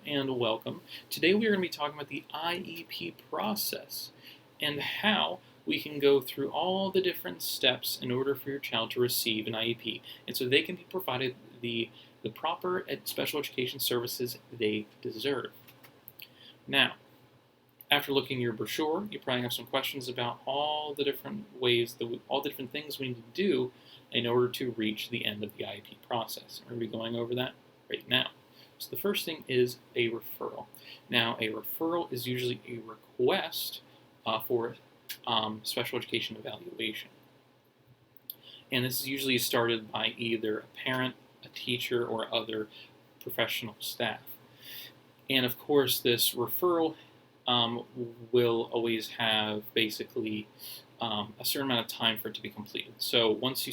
Hello and welcome. Today we are going to be talking about the IEP process and how we can go through all the different steps in order for your child to receive an IEP, and so they can be provided the proper special education services they deserve. Now, after looking at your brochure, you probably have some questions about all the different ways, all the different things we need to do in order to reach the end of the IEP process. We're going to be going over that right now. So the first thing is a referral. Now, a referral is usually a request for special education evaluation. And this is usually started by either a parent, a teacher, or other professional staff. And of course, this referral will always have basically a certain amount of time for it to be completed. So once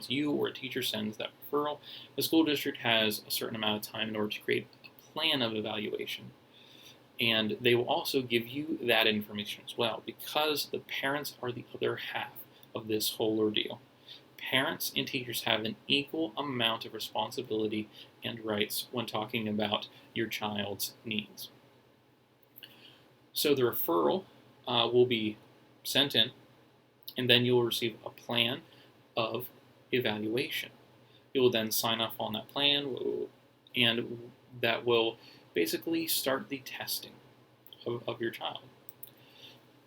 you or a teacher sends that referral, the school district has a certain amount of time in order to create a plan of evaluation. And they will also give you that information as well, because the parents are the other half of this whole ordeal. Parents and teachers have an equal amount of responsibility and rights when talking about your child's needs. So the referral will be sent in, and then you'll receive a plan of evaluation. You will then sign off on that plan, and that will basically start the testing of your child.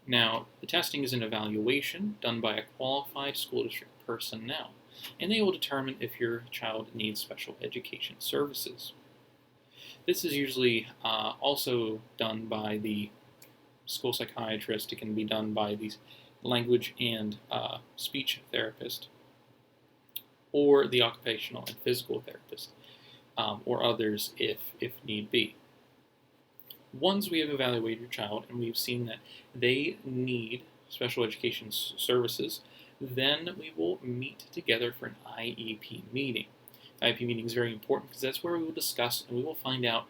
Now, the testing is an evaluation done by a qualified school district personnel, and they will determine if your child needs special education services. This is usually also done by the school psychiatrist. It can be done by the language and speech therapist, or the occupational and physical therapist, or others if need be. Once we have evaluated your child and we've seen that they need special education services, then we will meet together for an IEP meeting. The IEP meeting is very important because that's where we will discuss and we will find out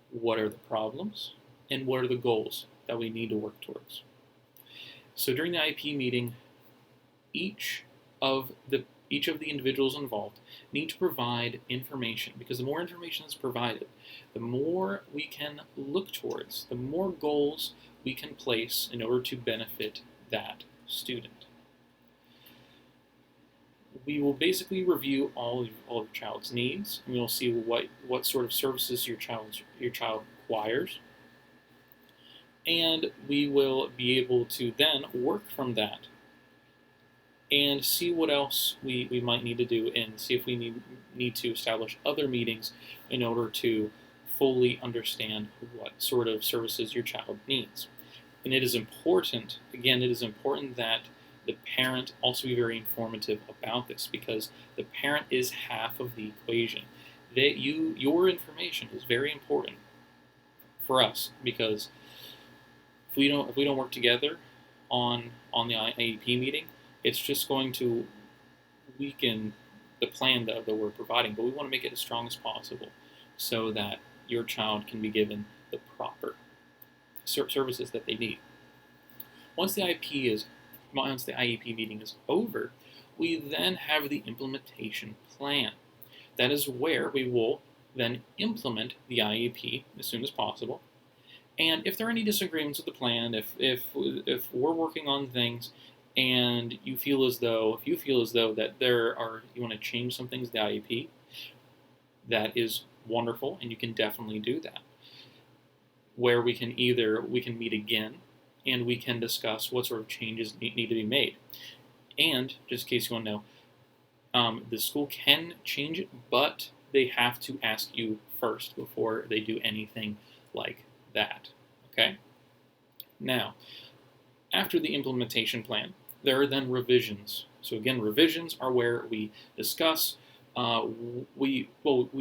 what are the problems and what are the goals that we need to work towards. So during the IEP meeting, each of the individuals involved need to provide information, because the more information that's provided, the more we can look towards, the more goals we can place in order to benefit that student. We will basically review all of your child's needs, and we'll see what sort of services your child requires. And we will be able to then work from that and see what else we might need to do, and see if we need to establish other meetings in order to fully understand what sort of services your child needs. And it is important, again, that the parent also be very informative about this, because the parent is half of the equation. Your information is very important for us, because if we don't work together on the IEP meeting, it's just going to weaken the plan that we're providing. But we want to make it as strong as possible so that your child can be given the proper services that they need. Once the IEP meeting is over, we then have the implementation plan. That is where we will then implement the IEP as soon as possible. And if there are any disagreements with the plan, if we're working on things and you feel as though that you want to change some things in the IEP, that is wonderful, and you can definitely do that. Where we can meet again, and we can discuss what sort of changes need to be made. And just in case you want to know, the school can change it, but they have to ask you first before they do anything like that. Okay? Now, after the implementation plan, there are then revisions. So again, revisions are where we discuss, we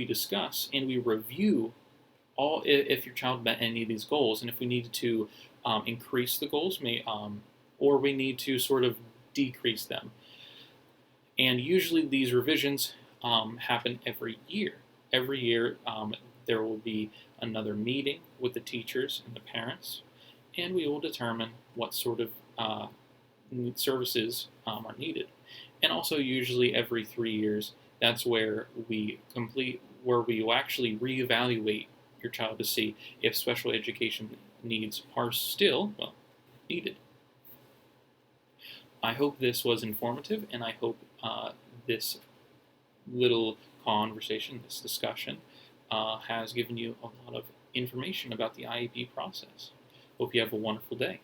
discuss and we review all if your child met any of these goals, and if we need to increase the goals, or we need to sort of decrease them. And usually these revisions happen every year. Every year there will be another meeting with the teachers and the parents, and we will determine what sort of services are needed. And also usually every 3 years, that's where we will actually reevaluate your child to see if special education needs are still, well, needed. I hope this was informative, and I hope this little conversation, this discussion, has given you a lot of information about the IEP process. Hope you have a wonderful day.